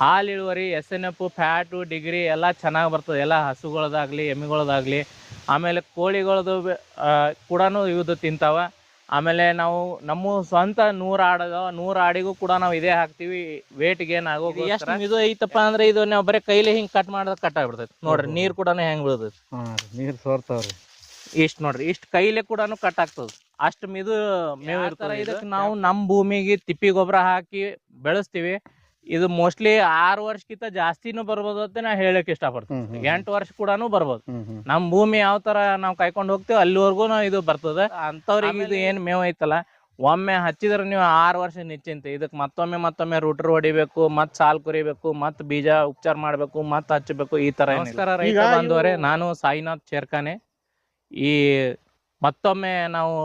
ಹಾಲು ಇಳುವರಿ SNF fat degree ಎಲ್ಲ ಚೆನ್ನಾಗಿ ಬರ್ತದೆ, ಎಲ್ಲ ಹಸುಗಳದಾಗಲಿ ಎಮ್ಮೆಗಳದಾಗಲಿ. ಆಮೇಲೆ ಕೋಳಿಗಳದು ಕೂಡ ಇವುದು ತಿಂತಾವ. ಆಮೇಲೆ ನಾವು ನಮ್ಮ ಸ್ವಂತ 100 ಆಡು ಅದಾವ, 100 ಆಡಿಗೂ ಕೂಡ ನಾವು ಇದೇ ಹಾಕ್ತಿವಿ. ವೇಟ್ ಗೇನ್ ಆಗೋ ಎಷ್ಟು ಇದು ಐತಪ್ಪ ಅಂದ್ರೆ ಇದು ನಾವು ಬರೀ ಕೈಲಿ ಹಿಂಗೆ ಕಟ್ ಮಾಡಿದ್ರೆ ಕಟ್ ಆಗ್ಬಿಡ್ತೈತಿ ನೋಡ್ರಿ. ನೀರು ಕೂಡ ಹೆಂಗೆ ಬೀಳ್ತೈತಿ, ನೀರು ಸೋರ್ತಾವ್ರಿ. ಇಷ್ಟು ನೋಡ್ರಿ, ಇಷ್ಟು ಕೈಲೇ ಕೂಡ ಕಟ್ ಆಗ್ತದೆ. ಅಷ್ಟು ಮಿದು ಮೇವು ಇರ್ತಾರೆ. ಇದಕ್ಕೆ ನಾವು ನಮ್ಮ ಭೂಮಿಗೆ ತಿಪ್ಪಿ ಗೊಬ್ಬರ ಹಾಕಿ ಬೆಳೆಸ್ತೀವಿ. ಇದು ಮೋಸ್ಟ್ಲಿ 6 ವರ್ಷಕ್ಕಿಂತ ಜಾಸ್ತಿನೂ ಬರ್ಬೋದು ಅಂತ ನಾ ಹೇಳಕ್ ಇಷ್ಟಪಡ್ತೀನಿ. 8 ವರ್ಷ ಕೂಡ ಬರ್ಬೋದು. ನಮ್ಮ ಭೂಮಿ ಯಾವ ತರ ನಾವು ಕಾಯ್ಕೊಂಡು ಹೋಗ್ತೀವಿ ಅಲ್ಲಿವರೆಗೂ ಇದು ಬರ್ತದೆ. ಅಂತವ್ರಿಗೆ ಇದು ಏನ್ ಮೇವು ಐತಲ್ಲ, ಒಮ್ಮೆ ಹಚ್ಚಿದ್ರೆ ನೀವು 6 ವರ್ಷ ನಿಶ್ಚಿಂತೆ. ಇದಕ್ಕೆ ಮತ್ತೊಮ್ಮೆ ರೂಟರ್ ಹೊಡಿಬೇಕು, ಮತ್ ಸಾಲ್ ಕುರಿಬೇಕು, ಮತ್ ಬೀಜ ಉಪಚಾರ ಮಾಡ್ಬೇಕು, ಮತ್ ಹಚ್ಚಬೇಕು, ಈ ತರ. ನಮಸ್ಕಾರ ರೈತ ಬಾಂಧವರೇ, ನಾನು ಸಾಯಿನಾಥ್ ಚೇರ್ಕಾನೆ. ಈ ಮತ್ತೊಮ್ಮೆ ನಾವು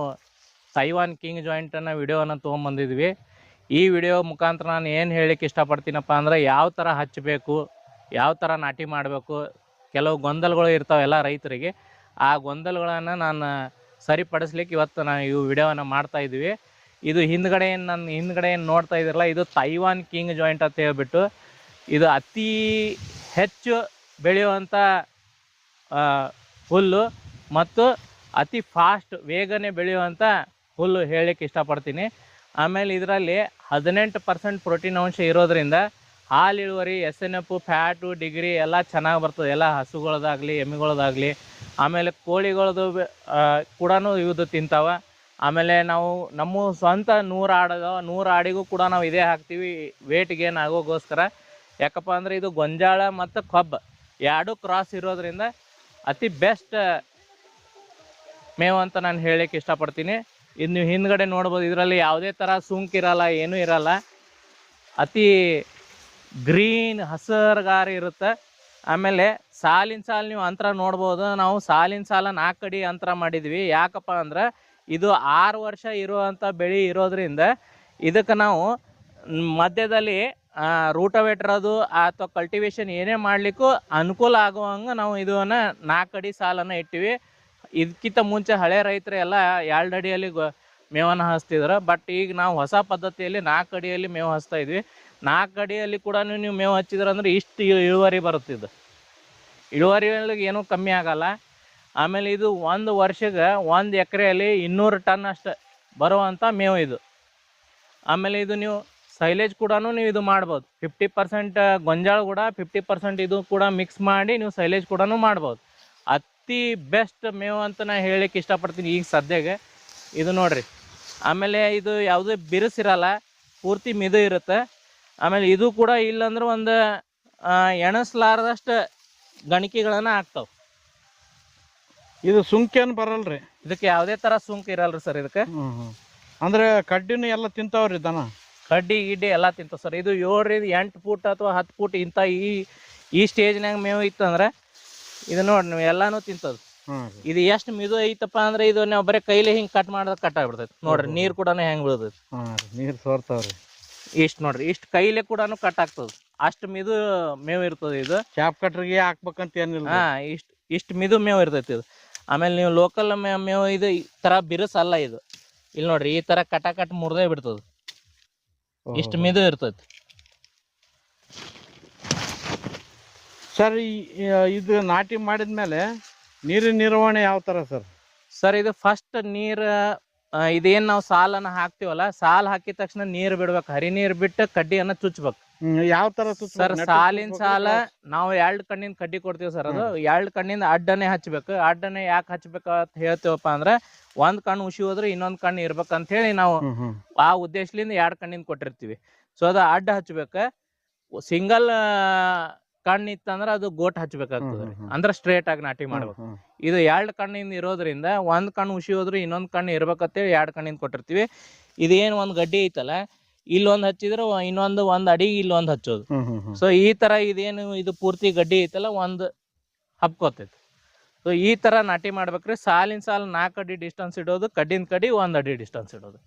ತೈವಾನ್ ಕಿಂಗ್ ಜಾಯಿಂಟ್ ಅನ್ನ ವಿಡಿಯೋನ ತೊಗೊಂಬಂದಿದ್ವಿ. ಈ ವಿಡಿಯೋ ಮುಖಾಂತರ ನಾನು ಏನು ಹೇಳಲಿಕ್ಕೆ ಇಷ್ಟಪಡ್ತೀನಪ್ಪ ಅಂದ್ರೆ, ಯಾವ ಥರ ಹಚ್ಚಬೇಕು, ಯಾವ ಥರ ನಾಟಿ ಮಾಡಬೇಕು, ಕೆಲವು ಗೊಂದಲಗಳು ಇರ್ತಾವೆಲ್ಲ ರೈತರಿಗೆ. ಆ ಗೊಂದಲಗಳನ್ನು ನಾನು ಸರಿಪಡಿಸ್ಲಿಕ್ಕೆ ಇವತ್ತು ನಾನು ಈ ವಿಡಿಯೋವನ್ನು ಮಾಡ್ತಾಯಿದ್ವಿ. ಇದು ಹಿಂದ್ಗಡೆ ಏನು ನೋಡ್ತಾ ಇದ್ದೀರಲ್ಲ, ಇದು ತೈವಾನ್ ಕಿಂಗ್ ಜಾಯಿಂಟ್ ಅಂತ ಹೇಳ್ಬಿಟ್ಟು, ಇದು ಅತಿ ಹೆಚ್ಚು ಬೆಳೆಯುವಂಥ ಹುಲ್ಲು ಮತ್ತು ಅತಿ ಫಾಸ್ಟ್ ವೇಗನೆ ಬೆಳೆಯುವಂಥ ಹುಲ್ಲು ಹೇಳಲಿಕ್ಕೆ ಇಷ್ಟಪಡ್ತೀನಿ. ಆಮೇಲೆ ಇದರಲ್ಲಿ 18% ಪ್ರೋಟೀನ್ ಅಂಶ ಇರೋದ್ರಿಂದ ಹಾಲು ಇಳುವರಿ SNF ಫ್ಯಾಟು ಡಿಗ್ರಿ ಎಲ್ಲ ಚೆನ್ನಾಗಿ ಬರ್ತದೆ, ಎಲ್ಲ ಹಸುಗಳದಾಗಲಿ ಎಮ್ಮೆಗಳದಾಗಲಿ. ಆಮೇಲೆ ಕೋಳಿಗಳದು ಕೂಡ ಇವುದು ತಿಂತಾವ. ಆಮೇಲೆ ನಾವು ನಮ್ಮ ಸ್ವಂತ 100 ಆಡು ಅದಾವ, 100 ಆಡಿಗೂ ಕೂಡ ನಾವು ಇದೇ ಹಾಕ್ತೀವಿ, ವೇಟ್ ಗೇನ್ ಆಗೋಗೋಸ್ಕರ. ಯಾಕಪ್ಪ ಅಂದರೆ ಇದು ಗೊಂಜಾಳ ಮತ್ತು ಕಬ್ಬು ಎರಡೂ ಕ್ರಾಸ್ ಇರೋದ್ರಿಂದ ಅತಿ ಬೆಸ್ಟ್ ಮೇವು ಅಂತ ನಾನು ಹೇಳಲಿಕ್ಕೆ ಇಷ್ಟಪಡ್ತೀನಿ. ಇದು ನೀವು ಹಿಂದ್ಗಡೆ ನೋಡ್ಬೋದು, ಇದರಲ್ಲಿ ಯಾವುದೇ ಥರ ಸುಂಕಿರಲ್ಲ, ಏನೂ ಇರಲ್ಲ, ಅತಿ ಗ್ರೀನ್ ಹಸರ್ಗಾರ ಇರುತ್ತೆ. ಆಮೇಲೆ ಸಾಲಿನ ಸಾಲು ನೀವು ಅಂತರ ನೋಡ್ಬೋದು. ನಾವು ಸಾಲಿನ ಸಾಲ 4 ಅಡಿ ಅಂತರ ಮಾಡಿದ್ವಿ. ಯಾಕಪ್ಪ ಅಂದ್ರೆ ಇದು 6 ವರ್ಷ ಇರುವಂಥ ಬೆಳೆ ಇರೋದ್ರಿಂದ ಇದಕ್ಕೆ ನಾವು ಮಧ್ಯದಲ್ಲಿ ರೂಟವೇಟರ್ ಅದು ಅಥವಾ ಕಲ್ಟಿವೇಶನ್ ಏನೇ ಮಾಡಲಿಕ್ಕೂ ಅನುಕೂಲ ಆಗುವಂಗೆ ನಾವು ಇದನ್ನು 4 ಅಡಿ ಸಾಲನ್ನು ಇಟ್ಟಿವಿ. ಇದಕ್ಕಿಂತ ಮುಂಚೆ ಹಳೆ ರೈತರು ಎಲ್ಲ 2 ಅಡಿಯಲ್ಲಿ ಮೇವನ್ನು ಹಚ್ತಿದ್ರು. ಬಟ್ ಈಗ ನಾವು ಹೊಸ ಪದ್ಧತಿಯಲ್ಲಿ 4 ಅಡಿಯಲ್ಲಿ ಮೇವು ಹಚ್ತಾ ಇದ್ವಿ. 4 ಅಡಿಯಲ್ಲಿ ಕೂಡ ನೀವು ಮೇವು ಹಚ್ಚಿದ್ರಂದ್ರೆ ಇಷ್ಟು ಇಳುವರಿ ಬರುತ್ತಿದ್ದು, ಇಳುವರಿಯಲ್ಲಿ ಏನೂ ಕಮ್ಮಿ ಆಗಲ್ಲ. ಆಮೇಲೆ ಇದು 1 ವರ್ಷಕ್ಕೆ 1 ಎಕರೆಯಲ್ಲಿ 200 ಟನ್ ಅಷ್ಟು ಬರುವಂಥ ಮೇವು ಇದು. ಆಮೇಲೆ ಇದು ನೀವು ಸೈಲೇಜ್ ಕೂಡ ನೀವು ಇದು ಮಾಡ್ಬೋದು. 50% ಗೊಂಜಾಳ ಕೂಡ 50% ಇದು ಕೂಡ ಮಿಕ್ಸ್ ಮಾಡಿ ನೀವು ಸೈಲೇಜ್ ಕೂಡ ಮಾಡ್ಬೋದು. ಅತಿ ಬೆಸ್ಟ್ ಮೇವು ಅಂತ ನಾನು ಹೇಳಲಿಕ್ಕೆ ಇಷ್ಟಪಡ್ತೀನಿ ಈಗ ಸದ್ಯಕ್ಕೆ. ಇದು ನೋಡ್ರಿ, ಆಮೇಲೆ ಇದು ಯಾವುದೇ ಬಿರುಸಿರಲ್ಲ, ಪೂರ್ತಿ ಮಿದು ಇರುತ್ತೆ. ಆಮೇಲೆ ಇದು ಕೂಡ ಇಲ್ಲಾಂದ್ರೆ ಒಂದು ಎಣಸ್ಲಾರ್ದಷ್ಟು ಗಣಿಕೆಗಳನ್ನು ಆಗ್ತಾವೆ. ಇದು ಸುಂಕೇನು ಬರಲ್ರಿ, ಇದಕ್ಕೆ ಯಾವುದೇ ಥರ ಸುಂಕ ಇರಲ್ರಿ ಸರ್. ಇದಕ್ಕೆ ಅಂದ್ರೆ ಕಡ್ಡಿನೂ ಎಲ್ಲ ತಿಂತಾವ್ರಿ ದನ, ಕಡ್ಡಿ ಗಿಡ್ಡಿ ಎಲ್ಲ ತಿಂತಾವ ಸರ್. ಇದು 7 8 ಫೂಟ್ ಅಥವಾ 10 ಫೂಟ್ ಇಂಥ ಈ ಸ್ಟೇಜ್ನಾಗ ಮೇವು ಇತ್ತಂದ್ರೆ ಇದು ನೋಡಿ ನೀವು ಎಲ್ಲಾನು ತಿಂತದ. ಇದು ಎಷ್ಟು ಮಿದು ಐತಪ್ಪ ಅಂದ್ರೆ ಇದು ನಾವು ಬರೀ ಕೈಲಿ ಹಿಂಗೆ ಕಟ್ ಮಾಡಿದ್ರೆ ಕಟ್ ಆಗ್ಬಿಡ್ತೈತಿ ನೋಡ್ರಿ. ನೀರು ಕೂಡ ಹೆಂಗೆ ಬೀಳ್ತೈತಿ, ನೀರು ಸೋರ್ತಾವ್ರಿ. ಇಷ್ಟು ನೋಡ್ರಿ, ಇಷ್ಟು ಕೈಲೇ ಕೂಡ ಕಟ್ ಆಗ್ತದೆ, ಅಷ್ಟು ಮಿದು ಮೇವು ಇರ್ತದೆ. ಇದು ಚಾಪ್ ಕಟ್ರಿಗೆ ಹಾಕ್ಬೇಕಂತ ಏನಿಲ್ಲ. ಇಷ್ಟು ಮಿದು ಮೇವು ಇರ್ತೈತಿ ಇದು. ಆಮೇಲೆ ನೀವು ಲೋಕಲ್ ಮೇವು ಇದು ಈ ಥರ ಬಿರುಸಲ್ಲ ಇದು. ಇಲ್ಲಿ ನೋಡ್ರಿ, ಈ ಥರ ಕಟ್ ಮುರಿದೇ ಬಿಡ್ತದೆ, ಇಷ್ಟು ಮಿದು ಇರ್ತೈತಿ. ಸರ್ ಇದು ನಾಟಿ ಮಾಡಿದ್ಮೇಲೆ ನೀರಿನ ನಿರ್ವಹಣೆ ಯಾವ ಥರ ಸರ್? ಸರ್ ಇದು ಫಸ್ಟ್ ನೀರು ಇದೇನು ನಾವು ಸಾಲನ್ನು ಹಾಕ್ತೀವಲ್ಲ, ಸಾಲು ಹಾಕಿದ ತಕ್ಷಣ ನೀರು ಬಿಡ್ಬೇಕು, ಹರಿ ನೀರು ಬಿಟ್ಟು ಕಡ್ಡಿಯನ್ನು ಚುಚ್ಬೇಕು. ಯಾವ ತರ ಸರ್? ಸಾಲಿನ ಸಾಲ ನಾವು 2 ಕಣ್ಣಿನ ಕಡ್ಡಿ ಕೊಡ್ತೀವಿ ಸರ್. ಅದು 2 ಕಣ್ಣಿಂದ ಅಡ್ಡನೆ ಹಚ್ಬೇಕು. ಅಡ್ಡನೆ ಯಾಕೆ ಹಚ್ಬೇಕು ಅಂತ ಹೇಳ್ತೀವಪ್ಪ ಅಂದ್ರೆ, 1 ಕಣ್ಣು ಉಸಿ ಹೋದ್ರೆ ಇನ್ನೊಂದು ಕಣ್ಣು ಇರ್ಬೇಕಂತ ಹೇಳಿ ನಾವು ಆ ಉದ್ದೇಶದಿಂದ 2 ಕಣ್ಣಿಂದ ಕೊಟ್ಟಿರ್ತೀವಿ. ಸೊ ಅದು ಅಡ್ಡ ಹಚ್ಬೇಕು. ಸಿಂಗಲ್ ಕಣ್ಣು ಇತ್ತಂದ್ರೆ ಅದು ಗೋಟ್ ಹಚ್ಬೇಕಾಗ್ತದೆ, ಅಂದ್ರೆ ಸ್ಟ್ರೇಟ್ ಆಗಿ ನಾಟಿ ಮಾಡ್ಬೇಕು. ಇದು 2 ಕಣ್ಣಿಂದ ಇರೋದ್ರಿಂದ 1 ಕಣ್ಣು ಉಸಿ ಹೋದ್ರೆ ಇನ್ನೊಂದು ಕಣ್ಣು ಇರ್ಬೇಕಂತೇಳಿ 2 ಕಣ್ಣಿಂದ ಕೊಟ್ಟಿರ್ತೀವಿ. ಇದೇನು ಒಂದು ಗಡ್ಡಿ ಐತಲ್ಲ, ಇಲ್ಲೊಂದು ಹಚ್ಚಿದ್ರೆ ಇನ್ನೊಂದು 1 ಅಡಿಗೆ ಇಲ್ಲೊಂದು ಹಚ್ಚೋದು. ಸೊ ಈ ತರ ಇದೇನು ಇದು ಪೂರ್ತಿ ಗಡ್ಡಿ ಐತಲ್ಲ ಒಂದು ಹಬ್ಕೋತೈತಿ. ಸೊ ಈ ತರ ನಾಟಿ ಮಾಡ್ಬೇಕ್ರಿ. ಸಾಲಿನ ಸಾಲ 4 ಅಡಿ ಡಿಸ್ಟೆನ್ಸ್ ಇಡೋದು, ಕಡ್ಡಿನ ಕಡ್ಡಿ 1 ಅಡಿ ಡಿಸ್ಟೆನ್ಸ್ ಇಡೋದು.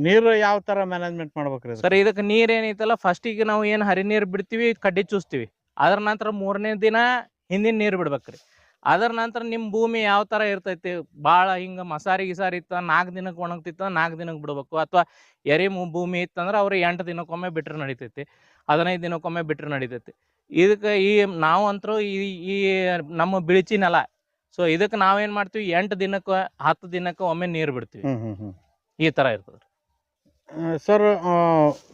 ನೀರು ಯಾವ ತರ ಮ್ಯಾನೇಜ್ಮೆಂಟ್ ಮಾಡ್ಬೇಕ್ರಿ ಸರ್? ಇದಕ್ಕೆ ನೀರ್ ಏನೈತಲ್ಲ, ಫಸ್ಟಿಗೆ ನಾವು ಏನು ಹರಿ ನೀರು ಬಿಡ್ತೀವಿ, ಕಡ್ಡಿ ಚೂಸ್ತೀವಿ. ಅದ್ರ ನಂತರ 3ನೇ ದಿನ ಹಿಂದಿನ ನೀರು ಬಿಡ್ಬೇಕ್ರಿ. ಅದರ ನಂತರ ನಿಮ್ಮ ಭೂಮಿ ಯಾವ ಥರ ಇರ್ತೈತಿ, ಭಾಳ ಹಿಂಗೆ ಮಸಾರಿ ಗಿಸಾರಿ ಇತ್ತು 4 ದಿನಕ್ಕೆ ಒಣಗ್ತಿತ್ತು 4 ದಿನಕ್ಕೆ ಬಿಡ್ಬೇಕು, ಅಥವಾ ಭೂಮಿ ಇತ್ತಂದ್ರೆ ಅವ್ರು 8 ದಿನಕ್ಕೊಮ್ಮೆ ಬಿಟ್ರೆ ನಡಿತೈತಿ, 15 ದಿನಕ್ಕೊಮ್ಮೆ ಬಿಟ್ರೆ ನಡಿತೈತಿ. ಇದಕ್ಕೆ ನಾವು ಅಂತರೂ ಈ ನಮ್ಮ ಬಿಳಿಚಿ ನೆಲ, ಸೊ ಇದಕ್ಕೆ ನಾವೇನು ಮಾಡ್ತೀವಿ 8 ದಿನಕ್ಕೆ 10 ದಿನಕ್ಕೆ ಒಮ್ಮೆ ನೀರು ಬಿಡ್ತೀವಿ. ಈ ಥರ ಇರ್ತದೆ ಸರ್.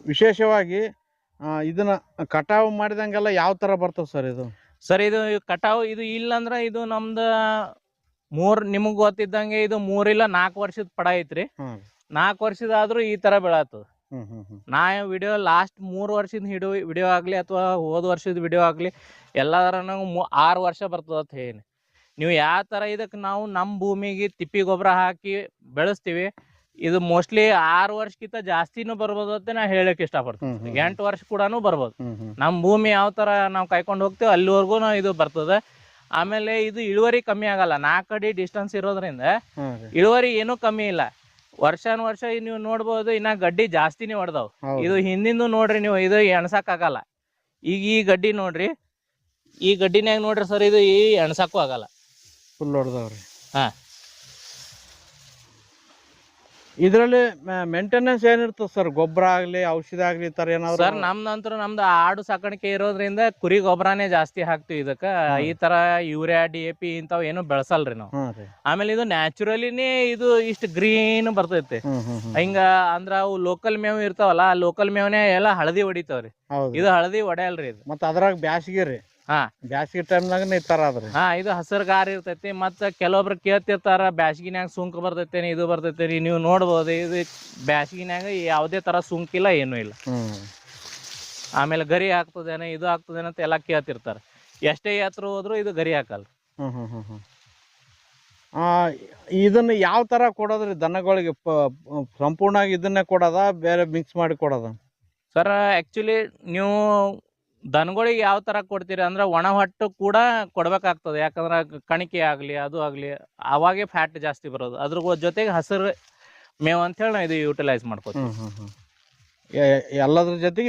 ವಿಶೇಷವಾಗಿ ಇದನ್ನ ಕಟಾವು ಮಾಡಿದಂಗೆಲ್ಲ ಯಾವ ಥರ ಬರ್ತದೆ ಸರ್ ಇದು? ಸರ್ ಇದು ಕಟಾವು ಇದು ಇಲ್ಲಂದ್ರೆ ಇದು ನಮ್ದು ನಿಮಗೆ ಗೊತ್ತಿದ್ದಂಗೆ ಇದು 3 ಇಲ್ಲ 4 ವರ್ಷದ ಪಡ ಐತ್ರಿ. 4 ವರ್ಷದಾದ್ರೂ ಈ ಥರ ಬೆಳತ್ತದ. ನಾ ವಿಡಿಯೋ ಲಾಸ್ಟ್ 3 ವರ್ಷದ ವಿಡಿಯೋ ಆಗಲಿ ಅಥವಾ ಹೋದ ವರ್ಷದ ವಿಡಿಯೋ ಆಗಲಿ ಎಲ್ಲಾದ್ರೂ 6 ವರ್ಷ ಬರ್ತದ ಅಂತ ಹೇಳಿ. ನೀವು ಯಾವ ಥರ ಇದಕ್ಕೆ ನಾವು ನಮ್ಮ ಭೂಮಿಗೆ ತಿಪ್ಪಿ ಗೊಬ್ಬರ ಹಾಕಿ ಬೆಳೆಸ್ತೀವಿ, ಇದು ಮೋಸ್ಟ್ಲಿ 6 ವರ್ಷಕ್ಕಿಂತ ಜಾಸ್ತಿನೂ ಬರ್ಬೋದು ಅಂತ ನಾ ಹೇಳಕ್ಕೆ ಇಷ್ಟಪಡ್ತೀನಿ. 8 ವರ್ಷ ಕೂಡ ಬರ್ಬೋದು. ನಮ್ಮ ಭೂಮಿ ಯಾವ ಥರ ನಾವು ಕಾಯ್ಕೊಂಡು ಹೋಗ್ತೀವಿ ಅಲ್ಲಿವರೆಗೂ ಇದು ಬರ್ತದೆ. ಆಮೇಲೆ ಇದು ಇಳುವರಿ ಕಮ್ಮಿ ಆಗಲ್ಲ. 4 ಅಡಿ ಡಿಸ್ಟೆನ್ಸ್ ಇರೋದ್ರಿಂದ ಇಳುವರಿ ಏನೂ ಕಮ್ಮಿ ಇಲ್ಲ. ವರ್ಷಾನುವರ್ಷ ನೀವು ನೋಡ್ಬೋದು, ಇನ್ನ ಗಡ್ಡಿ ಜಾಸ್ತಿನೇ ಹೊಡೆದವು. ಇದು ಹಿಂದಿಂದು ನೋಡ್ರಿ ನೀವು, ಇದು ಎಣ್ಸಕ್ಕಾಗಲ್ಲ. ಈಗ ಈ ಗಡ್ಡಿ ನೋಡ್ರಿ, ಈ ಗಡ್ಡಿನ್ಯಾಗ ನೋಡ್ರಿ ಸರ್, ಇದು ಎಣ್ಸಕ್ಕೂ ಆಗಲ್ಲ, ಫುಲ್ ಹೊಡೆದವ್ರಿ. ಹಾ, ಇದರಲ್ಲಿ ಮೇಂಟೆನೆನ್ಸ್ ಏನಿರ್ತದೆ ಸರ್? ಗೊಬ್ಬರ ಆಗ್ಲಿ ಔಷಧ ಆಗ್ಲಿ ಈ ತರ ಏನಾದ್ರು? ಸರ್ ನಮ್ದು ಆಡು ಸಾಕಾಣಿಕೆ ಇರೋದ್ರಿಂದ ಕುರಿ ಗೊಬ್ಬರನೇ ಜಾಸ್ತಿ ಹಾಕ್ತಿವಿ ಇದಕ್ಕ. ಈ ತರ ಯೂರಿಯಾ DAP ಇಂಥವ್ ಏನು ಬೆಳೆಸಲ್ರಿ ನಾವು. ಆಮೇಲೆ ಇದು ನ್ಯಾಚುರಲಿನೇ ಇದು ಇಷ್ಟು ಗ್ರೀನ್ ಬರ್ತೈತಿ. ಹಿಂಗ ಅಂದ್ರ ಅವು ಲೋಕಲ್ ಮೇವ್ ಇರ್ತಾವಲ್ಲ, ಆ ಲೋಕಲ್ ಮೇವ್ನೇ ಎಲ್ಲ ಹಳದಿ ಹೊಡಿತಾವ್ರಿ. ಇದು ಹಳದಿ ಹೊಡೆಯಲ್ರಿ ಇದು. ಮತ್ತ ಅದ್ರಾಗ ಬ್ಯಾಸಿಗೆ ರೀ, ಬ್ಯಾಸಿಗೆ ಟೈಮ್ನಾಗ ಈ ತರ ಅದ್ರಿ. ಇದು ಹಸಿರು ಗಾರ ಇರ್ತೈತಿ. ಮತ್ತ ಕೆಲವೊಬ್ರು ಕೇಳ್ತಿರ್ತಾರ ಬ್ಯಾಸಿಗಿನ್ಯಾಗ ಸುಂಕ ಬರ್ತೈತೇನಿ, ಇದು ಬರ್ತೈತೇನಿ. ನೀವು ನೋಡ್ಬೋದು, ಇದು ಬ್ಯಾಸಿಗಿನ್ಯಾಗ ಯಾವುದೇ ತರ ಸುಂಕಿಲ್ಲ, ಏನೂ ಇಲ್ಲ. ಆಮೇಲೆ ಗರಿ ಹಾಕ್ತದೇನೋ, ಇದು ಆಗ್ತದೇನೋ ಅಂತ ಎಲ್ಲ ಕೇಳ್ತಿರ್ತಾರ. ಎಷ್ಟೇ ಎತ್ತರ ಹೋದ್ರು ಇದು ಗರಿ ಹಾಕಲ್ಲ. ಇದನ್ನ ಯಾವ ತರ ಕೊಡೋದ್ರಿ ದನಗಳಿಗೆ? ಸಂಪೂರ್ಣವಾಗಿ ಇದನ್ನೇ ಕೊಡೋದ, ಬೇರೆ ಮಿಕ್ಸ್ ಮಾಡಿ ಕೊಡೋದ? ಸರ್ ಆಕ್ಚುಲಿ ನೀವು ದನಗಳಿಗೆ ಯಾವ ತರ ಕೊಡ್ತೀರಿ ಅಂದ್ರೆ ಒಣ ಹೊಟ್ಟು ಕೂಡ ಕೊಡ್ಬೇಕಾಗ್ತದೆ. ಯಾಕಂದ್ರೆ ಕಣಿಕೆ ಆಗ್ಲಿ ಅದು ಆಗ್ಲಿ ಅವಾಗೆ ಫ್ಯಾಟ್ ಜಾಸ್ತಿ ಬರೋದು. ಅದ್ರ ಜೊತೆಗೆ ಹಸಿರು ಮೇವು ಅಂತ ಹೇಳಿ ನಾವು ಇದು ಯೂಟಿಲೈಸ್ ಮಾಡ್ಕೋತೀವಿ. ಎಲ್ಲದ್ರ ಜೊತೆಗೆ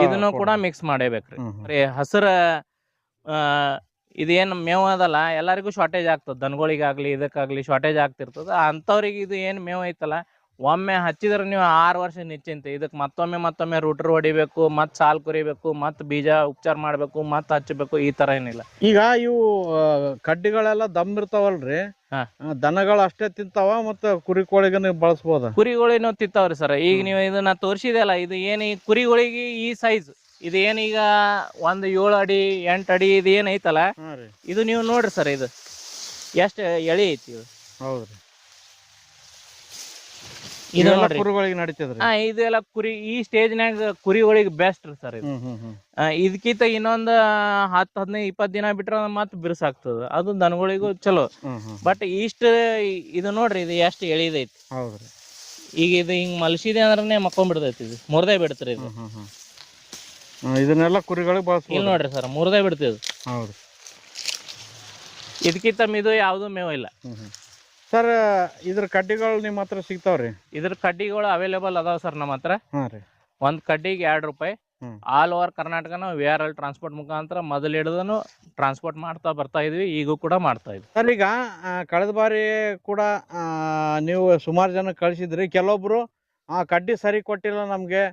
ಇದನ್ನು ಕೂಡ ಮಿಕ್ಸ್ ಮಾಡೇಬೇಕ್ರಿ. ಹಸಿರು ಇದೇನು ಮೇವು ಅದಲ್ಲ, ಎಲ್ಲರಿಗೂ ಶಾರ್ಟೇಜ್ ಆಗ್ತದೆ. ದನಗಳಿಗಾಗ್ಲಿ ಇದಕ್ಕಾಗ್ಲಿ ಶಾರ್ಟೇಜ್ ಆಗ್ತಿರ್ತದೆ. ಅಂಥವ್ರಿಗೆ ಇದು ಏನು ಮೇವು ಐತಲ್ಲ, ಒಮ್ಮೆ ಹಚ್ಚಿದ್ರೆ ನೀವು 6 ವರ್ಷ ನಿಶ್ಚಿಂತೆ. ಇದಕ್ಕೆ ಮತ್ತೊಮ್ಮೆ ರೂಟರ್ ಹೊಡಿಬೇಕು, ಮತ್ತೆ ಸಾಲ್ ಕುರಿಬೇಕು, ಮತ್ತೆ ಬೀಜ ಉಪಚಾರ ಮಾಡಬೇಕು, ಮತ್ತೆ ಹಚ್ಚಬೇಕು, ಈ ತರ ಏನಿಲ್ಲ. ಈಗ ಇವು ಕಡ್ಡಿಗಳೆಲ್ಲ ದಮ್ ಇರ್ತಾವಲ್ರಿ, ದನಗಳು ಅಷ್ಟೇ ತಿಂತಾವ ಮತ್ತೆ ಕುರಿ ಕೋಳಿಗ ಬಳಸ್ಬೋದ? ಕುರಿಗಳಿನೂ ತಿಂತಾವ್ರಿ ಸರ್. ಈಗ ನೀವು ಇದನ್ನ ತೋರಿಸಿದೆಲ್ಲ, ಇದು ಏನು ಈ ಕುರಿಗಳಿಗೆ ಈ ಸೈಜ್ ಇದು ಏನೀಗ ಒಂದು 7 ಅಡಿ 8 ಅಡಿ ಇದು ಏನ್ ಐತಲ್ಲ, ಇದು ನೀವು ನೋಡ್ರಿ ಸರ್, ಇದು ಎಷ್ಟು ಎಳಿ ಐತಿ ಇದು. ಹೌದ್ರಿ, ಇದು ನೋಡ್ರಿ ಕುರಿಗಳಿಗೆ ನಡೀತದ್ರಿ. ಇದೆಲ್ಲ ಕುರಿ ಈ ಸ್ಟೇಜ್ನಾಗ ಕುರಿಗಳಿಗೆ ಬೆಸ್ಟ್ ರೀ ಸರ್ ಇದು. ಇದಕ್ಕಿಂತ ಇನ್ನೊಂದು 10 15 20 ದಿನ ಬಿಟ್ರೆ ಮತ್ತೆ ಬಿರ್ಸಾಗ್ತದ. ಅದು ದನಗಳಿಗೂ ಚಲೋ. ಬಟ್ ಇದು ನೋಡ್ರಿ, ಇದು ಎಷ್ಟು ಎಳಿದೈತಿ. ಹೌದ್ರಿ, ಈಗ ಇದು ಹಿಂಗ್ ಮಲ್ಸಿದೆ ಅಂದ್ರೆ ಮಕ್ಕೊಂಡ್ಬಿಡ್ತೈತಿ. ಇದು ಮುರ್ದೇ ಬಿಡ್ತೀರಿ ಇದು. ಇದನ್ನೆಲ್ಲ ಕುರಿಗಳಿಗೆ ಬಳಸ್ಬೋದು. ಇಲ್ಲಿ ನೋಡ್ರಿ ಸರ್, ಮುರ್ದೇ ಬಿಡ್ತಿದ್. ಹೌದು, ಇದಕ್ಕಿಂತ ಮಿದು ಯಾವ್ದು ಮೇವು ಇಲ್ಲ ಸರ್. ಇದ್ರ ಕಡ್ಡಿಗಳು ನಿಮ್ಮ ಹತ್ರ ಸಿಗ್ತಾವ್ರಿ? ಇದ್ರ ಕಡ್ಡಿಗಳು ಅವೈಲೇಬಲ್ ಅದಾವ ಸರ್ ನಮ್ಮ ಹತ್ರ. ಒಂದ್ ಕಡ್ಡಿಗೆ 2 ರೂಪಾಯಿ. ಆಲ್ ಓವರ್ ಕರ್ನಾಟಕನ VRL ಟ್ರಾನ್ಸ್ಪೋರ್ಟ್ ಮುಖಾಂತರ ಮೊದಲು ಹಿಡಿದನು ಟ್ರಾನ್ಸ್ಪೋರ್ಟ್ ಮಾಡ್ತಾ ಬರ್ತಾ ಇದ್ವಿ, ಈಗೂ ಕೂಡ ಮಾಡ್ತಾ ಇದ್ವಿ ಸರ್. ಈಗ ಕಳೆದ ಬಾರಿ ಕೂಡ ನೀವು ಸುಮಾರು ಜನ ಕಳಿಸಿದ್ರಿ. ಕೆಲವೊಬ್ರು ಕಡ್ಡಿ ಸರಿ ಕೊಟ್ಟಿಲ್ಲ, ನಮ್ಗೆ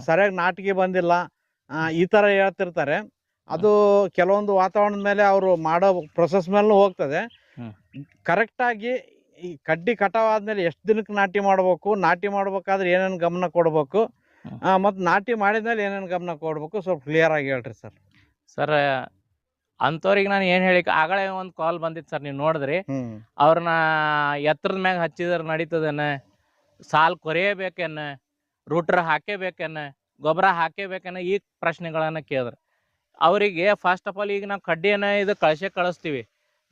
ಸರಿಯಾಗಿ ನಾಟಿಗೆ ಬಂದಿಲ್ಲ, ಈ ತರ ಹೇಳ್ತಿರ್ತಾರೆ. ಅದು ಕೆಲವೊಂದು ವಾತಾವರಣದ ಮೇಲೆ ಅವರು ಮಾಡೋ ಪ್ರೊಸೆಸ್ ಮೇಲೂ ಹೋಗ್ತದೆ. ಕರೆಕ್ಟಾಗಿ ಈ ಕಡ್ಡಿ ಕಟಾವ್ ಆದ್ಮೇಲೆ ಎಷ್ಟು ದಿನಕ್ಕೆ ನಾಟಿ ಮಾಡ್ಬೇಕು, ನಾಟಿ ಮಾಡ್ಬೇಕಾದ್ರೆ ಏನೇನು ಗಮನ ಕೊಡ್ಬೇಕು, ಮತ್ತು ನಾಟಿ ಮಾಡಿದ್ಮೇಲೆ ಏನೇನು ಗಮನ ಕೊಡ್ಬೇಕು, ಸ್ವಲ್ಪ ಕ್ಲಿಯರ್ ಆಗಿ ಹೇಳ್ರಿ ಸರ್. ಸರ್ ಅಂಥವ್ರಿಗೆ ನಾನು ಏನು ಹೇಳಿ, ಆಗಲೇ ಒಂದು ಕಾಲ್ ಬಂದಿತ್ತು ಸರ್, ನೀವು ನೋಡಿದ್ರಿ. ಅವ್ರನ್ನ ಎತ್ತರದ ಮ್ಯಾಗ ಹಚ್ಚಿದ್ರೆ ನಡೀತದೇನ, ಸಾಲ್ ಕೊರೆಯಬೇಕೇನ, ರೂಟ್ರ್ ಹಾಕೇಬೇಕೇನ, ಗೊಬ್ಬರ ಹಾಕೇಬೇಕೇನ, ಈ ಪ್ರಶ್ನೆಗಳನ್ನ ಕೇಳಿದ್ರು. ಅವರಿಗೆ ಫಸ್ಟ್ ಆಫ್ ಆಲ್ ಈಗ ನಾವು ಕಡ್ಡಿಯನ್ನ ಇದು ಕಳಿಸ್ತೀವಿ.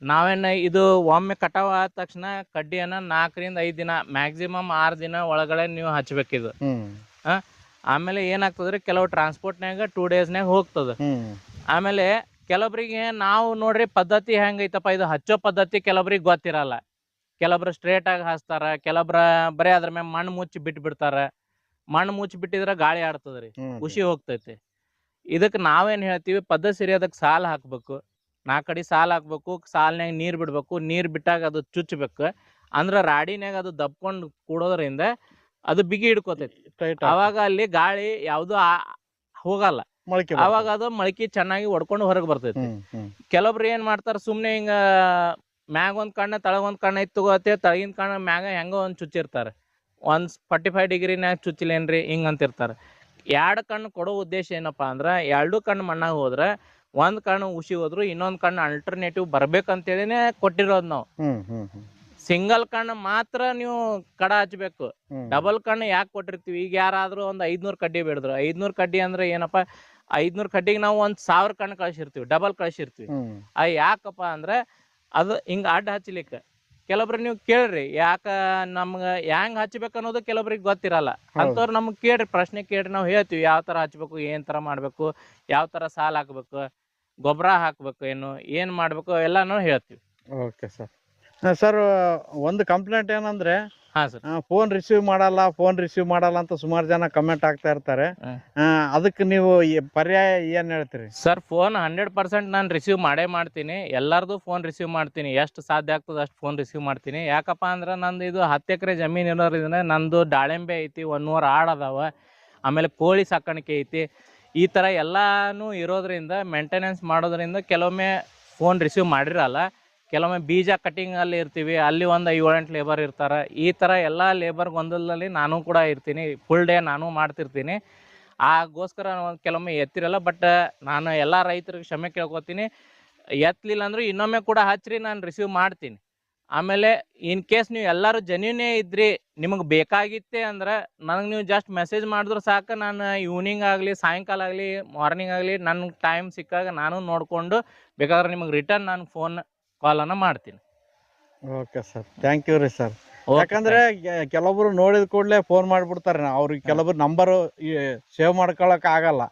ನಾವೇನು ಇದು ಒಮ್ಮೆ ಕಟಾವ್ ಆದ ತಕ್ಷಣ ಕಡ್ಡಿಯನ್ನ 4 ರಿಂದ 5 ದಿನ ಮ್ಯಾಕ್ಸಿಮಮ್ 6 ದಿನ ಒಳಗಡೆ ನೀವು ಹಚ್ಬೇಕಿದು. ಆಮೇಲೆ ಏನಾಗ್ತದ್ರಿ, ಕೆಲವು ಟ್ರಾನ್ಸ್ಪೋರ್ಟ್ನಾಗ 2 ಡೇಸ್ನಾಗ ಹೋಗ್ತದೆ. ಆಮೇಲೆ ಕೆಲವೊಬ್ರಿಗೆ ನಾವು ನೋಡ್ರಿ ಪದ್ಧತಿ ಹೆಂಗೈತಪ್ಪ, ಇದು ಹಚ್ಚೋ ಪದ್ಧತಿ ಕೆಲವೊಬ್ರಿಗೆ ಗೊತ್ತಿರಲ್ಲ. ಕೆಲವೊಬ್ರು ಸ್ಟ್ರೇಟ್ ಆಗಿ ಹಚ್ತಾರ, ಕೆಲವೊಬ್ರ ಬರೀ ಅದ್ರ ಮೇಲೆ ಮಣ್ಣು ಮುಚ್ಚಿ ಬಿಟ್ಬಿಡ್ತಾರ. ಮಣ್ಣು ಮುಚ್ಚಿ ಬಿಟ್ಟಿದ್ರೆ ಗಾಳಿ ಆಡ್ತದ್ರಿ, ಖುಷಿ ಹೋಗ್ತೈತಿ. ಇದಕ್ಕೆ ನಾವೇನ್ ಹೇಳ್ತೀವಿ, ಪದ್ಧತಿ ಸರಿ ಅದಕ್ಕೆ ಸಾಲ ಹಾಕ್ಬೇಕು. 4 ಅಡಿ ಸಾಲ್ ಹಾಕ್ಬೇಕು, ಸಾಲ್ನ್ಯಾಗ ನೀರ್ ಬಿಡ್ಬೇಕು, ನೀರ್ ಬಿಟ್ಟಾಗ ಅದು ಚುಚ್ಚಬೇಕು. ಅಂದ್ರ ರಾಡಿನ್ಯಾಗ ಅದು ದಬ್ಕೊಂಡು ಕೂಡೋದ್ರಿಂದ ಅದು ಬಿಗಿ ಹಿಡ್ಕೋತೈತಿ. ಟೈಟ್ ಅವಾಗ ಅಲ್ಲಿ ಗಾಳಿ ಯಾವ್ದು ಹೋಗಲ್ಲ. ಮೊಳಕೆ ಅವಾಗ ಅದು ಮೊಳಕೆ ಚೆನ್ನಾಗಿ ಹೊಡ್ಕೊಂಡು ಹೊರಗೆ ಬರ್ತೈತಿ. ಕೆಲವೊಬ್ರು ಏನ್ ಮಾಡ್ತಾರ, ಸುಮ್ನೆ ಹಿಂಗ ಮ್ಯಾಗ ಒಂದ್ ಕಣ್ಣ ತಳಗ ಒಂದ್ ಕಣ್ಣ ಇತ್ತು ತಗೋತೆ, ತಳಗಿನ ಕಣ್ಣ ಮ್ಯಾಗ ಹೆಂಗ ಒಂದ್ ಚುಚ್ಚಿರ್ತಾರ. 145 ಡಿಗ್ರಿನ್ಯಾಗ ಚುಚ್ಚಿಲೇನ್ರಿ ಹಿಂಗ ಅಂತಿರ್ತಾರ. 2 ಕಣ್ಣು ಕೊಡೋ ಉದ್ದೇಶ ಏನಪ್ಪಾ ಅಂದ್ರ, 2 ಕಣ್ಣು ಮಣ್ಣಾಗ ಹೋದ್ರ ಒಂದ್ ಕಣ್ಣು ಉಸಿ ಹೋದ್ರು ಇನ್ನೊಂದ್ ಕಣ್ಣು ಅಲ್ಟರ್ನೇಟಿವ್ ಬರ್ಬೇಕಂತೇಳಿನೇ ಕೊಟ್ಟಿರೋದ್ ನಾವು. ಸಿಂಗಲ್ ಕಣ್ಣು ಮಾತ್ರ ನೀವು ಕಡ ಹಚ್ಬೇಕು. ಡಬಲ್ ಕಣ್ಣು ಯಾಕೆ ಕೊಟ್ಟಿರ್ತೀವಿ, ಈಗ ಯಾರಾದ್ರೂ ಒಂದ್ 500 ಕಡ್ಡಿ ಬೇಡಿದ್ರು, 500 ಕಡ್ಡಿ ಅಂದ್ರೆ ಏನಪ್ಪಾ, 500 ಕಡ್ಡಿಗೆ ನಾವು 1000 ಕಣ್ಣು ಕಳ್ಸಿರ್ತೀವಿ, ಡಬಲ್ ಕಳ್ಸಿರ್ತೀವಿ. ಯಾಕಪ್ಪ ಅಂದ್ರೆ ಅದು ಹಿಂಗ ಅಡ್ಡ ಹಚ್ಚಲಿಕ್ಕೆ. ಕೆಲವೊಬ್ರು ನೀವು ಕೇಳ್ರಿ, ಯಾಕ ನಮ್ಗ ಹೆಂಗ್ ಹಚ್ಬೇಕು ಅನ್ನೋದು ಕೆಲವೊಬ್ರಿಗೆ ಗೊತ್ತಿರಲ್ಲ. ಅಂತವ್ರು ನಮ್ಗೆ ಕೇಳ್ರಿ, ಪ್ರಶ್ನೆ ಕೇಳ್ರಿ, ನಾವು ಹೇಳ್ತೀವಿ ಯಾವ ತರ ಹಚ್ಬೇಕು, ಏನ್ ತರ ಮಾಡ್ಬೇಕು, ಯಾವ ತರ ಸಾಲ್ ಹಾಕ್ಬೇಕು, ಗೊಬ್ಬರ ಹಾಕ್ಬೇಕು, ಏನ್ ಮಾಡ್ಬೇಕು ಎಲ್ಲಾನು ಹೇಳ್ತೀವಿ. Okay sir. ಸರ್, ಒಂದು ಕಂಪ್ಲೇಂಟ್ ಏನಂದ್ರೆ, ಹಾ ಸರ್, ಫೋನ್ ರಿಸೀವ್ ಮಾಡಲ್ಲ ಅಂತ ಸುಮಾರು ಜನ ಕಮೆಂಟ್ ಆಗ್ತಾ ಇರ್ತಾರೆ. ಅದಕ್ಕೆ ನೀವು ಪರ್ಯಾಯ ಏನ್ ಹೇಳ್ತೀರಿ ಸರ್? ಫೋನ್ 100% ನಾನು ರಿಸೀವ್ ಮಾಡೇ ಮಾಡ್ತೀನಿ. ಎಲ್ಲಾರ್ದು ಫೋನ್ ರಿಸೀವ್ ಮಾಡ್ತೀನಿ. ಎಷ್ಟು ಸಾಧ್ಯ ಆಗ್ತದೆ ಅಷ್ಟು ಫೋನ್ ರಿಸೀವ್ ಮಾಡ್ತೀನಿ. ಯಾಕಪ್ಪ ಅಂದ್ರೆ ನಂದು ಇದು 10 ಎಕರೆ ಜಮೀನು ಇರೋದ್ರಿಂದ ನಂದು ದಾಳಿಂಬೆ ಐತಿ, 100 ಆಡ್ ಅದಾವ, ಆಮೇಲೆ ಕೋಳಿ ಸಾಕಾಣಿಕೆ ಐತಿ. ಈ ಥರ ಎಲ್ಲಾನು ಇರೋದ್ರಿಂದ ಮೇಂಟೆನೆನ್ಸ್ ಮಾಡೋದ್ರಿಂದ ಕೆಲವೊಮ್ಮೆ ಫೋನ್ ರಿಸೀವ್ ಮಾಡಿರಲ್ಲ. ಕೆಲವೊಮ್ಮೆ ಬೀಜ ಕಟಿಂಗ್ ಅಲ್ಲಿ ಇರ್ತೀವಿ, ಅಲ್ಲಿ ಒಂದು 7-8 ಲೇಬರ್ ಇರ್ತಾರೆ. ಈ ಥರ ಎಲ್ಲ ಲೇಬರ್ ಗೊಂದಲದಲ್ಲಿ ನಾನು ಕೂಡ ಇರ್ತೀನಿ. ಫುಲ್ ಡೇ ನಾನು ಮಾಡ್ತಿರ್ತೀನಿ. ಆಗೋಸ್ಕರ ಕೆಲವೊಮ್ಮೆ ಎತ್ತಿರಲ್ಲ. ಬಟ್ ನಾನು ಎಲ್ಲ ರೈತರಿಗೆ ಕ್ಷಮೆ ಕೇಳ್ಕೊತೀನಿ. ಎತ್ತಲಿಲ್ಲ ಅಂದ್ರೆ ಇನ್ನೊಮ್ಮೆ ಕೂಡ ಹಚ್ಚಿರಿ, ನಾನು ರಿಸೀವ್ ಮಾಡ್ತೀನಿ. ಆಮೇಲೆ ಇನ್ ಕೇಸ್ ನೀವು ಎಲ್ಲರೂ ಜೆನ್ಯೂನೇ ಇದ್ರಿ, ನಿಮಗೆ ಬೇಕಾಗಿತ್ತೆ ಅಂದ್ರೆ ನನಗೆ ನೀವು ಜಸ್ಟ್ ಮೆಸೇಜ್ ಮಾಡಿದ್ರು ಸಾಕು. ನಾನು ಈವ್ನಿಂಗ್ ಆಗಲಿ, ಸಾಯಂಕಾಲ ಆಗಲಿ, ಮಾರ್ನಿಂಗ್ ಆಗಲಿ, ನನ್ನ ಟೈಮ್ ಸಿಕ್ಕಾಗ ನಾನು ನೋಡಿಕೊಂಡು ಬೇಕಾದ್ರೆ ನಿಮಗೆ ರಿಟರ್ನ್ ನಾನು ಫೋನ್ ಕಾಲನ್ನು ಮಾಡ್ತೀನಿ. ಓಕೆ ಸರ್, ಥ್ಯಾಂಕ್ ಯು ರೀ ಸರ್. ಯಾಕಂದ್ರೆ ಕೆಲವೊಬ್ರು ನೋಡಿದ ಕೂಡಲೇ ಫೋನ್ ಮಾಡ್ಬಿಡ್ತಾರೆ. ಅವ್ರಿಗೆ ಕೆಲವೊಬ್ರು ನಂಬರ್ ಸೇವ್ ಮಾಡ್ಕೊಳಕ್ ಆಗಲ್ಲ.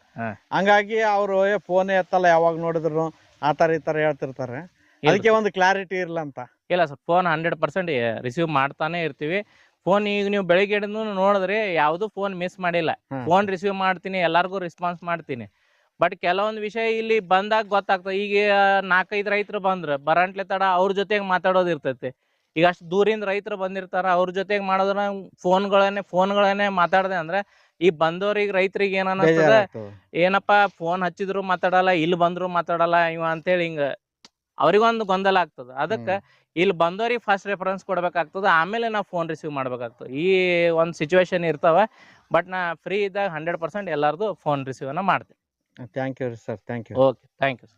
ಹಂಗಾಗಿ ಅವರು ಫೋನ್ ಎತ್ತಲ್ಲ, ಯಾವಾಗ ನೋಡಿದ್ರು ಆ ತರ ಈ ತರ ಹೇಳ್ತಿರ್ತಾರೆ. ಅದಕ್ಕೆ ಒಂದು ಕ್ಲಾರಿಟಿ ಇರ್ಲ ಅಂತ. ಇಲ್ಲ ಸರ್, ಫೋನ್ 100% ರಿಸೀವ್ ಮಾಡ್ತಾನೆ ಇರ್ತೀವಿ. ಫೋನ್ ಈಗ ನೀವು ಬೆಳಿಗ್ಗೆ ನೋಡಿದ್ರೆ ಯಾವುದು ಫೋನ್ ಮಿಸ್ ಮಾಡಿಲ್ಲ. ಫೋನ್ ರಿಸೀವ್ ಮಾಡ್ತೀನಿ, ಎಲ್ಲಾರ್ಗು ರೆಸ್ಪಾನ್ಸ್ ಮಾಡ್ತೀನಿ. ಬಟ್ ಕೆಲವೊಂದು ವಿಷಯ ಇಲ್ಲಿ ಬಂದಾಗ ಗೊತ್ತಾಗ್ತದೆ. ಈಗ 4-5 ರೈತರು ಬರಂಟ್ಲೆ ತಡ ಅವ್ರ ಜೊತೆಗೆ ಮಾತಾಡೋದು ಇರ್ತೈತಿ. ಈಗ ಅಷ್ಟು ದೂರಿಂದ ರೈತರು ಬಂದಿರ್ತಾರ, ಅವ್ರ ಜೊತೆಗೆ ಮಾಡೋದ್ರ ಫೋನ್ಗಳನ್ನೇ ಮಾತಾಡದೆ ಅಂದ್ರೆ ಈ ಬಂದವ್ರಿಗೆ ರೈತರಿಗೆ ಏನ್ ಅನ್ನಿಸ್ತದ, ಏನಪ್ಪಾ ಫೋನ್ ಹಚ್ಚಿದ್ರು ಮಾತಾಡಲ್ಲ, ಇಲ್ಲಿ ಬಂದ್ರು ಮಾತಾಡಲ್ಲ ಇವ ಅಂತೇಳಿ ಹಿಂಗ ಅವ್ರಿಗೊಂದು ಗೊಂದಲ ಆಗ್ತದ. ಅದಕ್ಕೆ ಇಲ್ಲಿ ಬಂದವ್ರಿಗೆ ಫಸ್ಟ್ ರೆಫರೆನ್ಸ್ ಕೊಡ್ಬೇಕಾಗ್ತದ, ಆಮೇಲೆ ನಾವು ಫೋನ್ ರಿಸೀವ್ ಮಾಡ್ಬೇಕಾಗ್ತದೆ. ಈ ಒಂದು ಸಿಚುವೇಶನ್ ಇರ್ತಾವ. ಬಟ್ ನಾ ಫ್ರೀ ಇದ್ದಾಗ 100% ಎಲ್ಲಾರ್ದು ಫೋನ್ ರಿಸೀವ್ ಮಾಡ್ತೀನಿ. Thank you sir, thank you. Okay, thank you sir.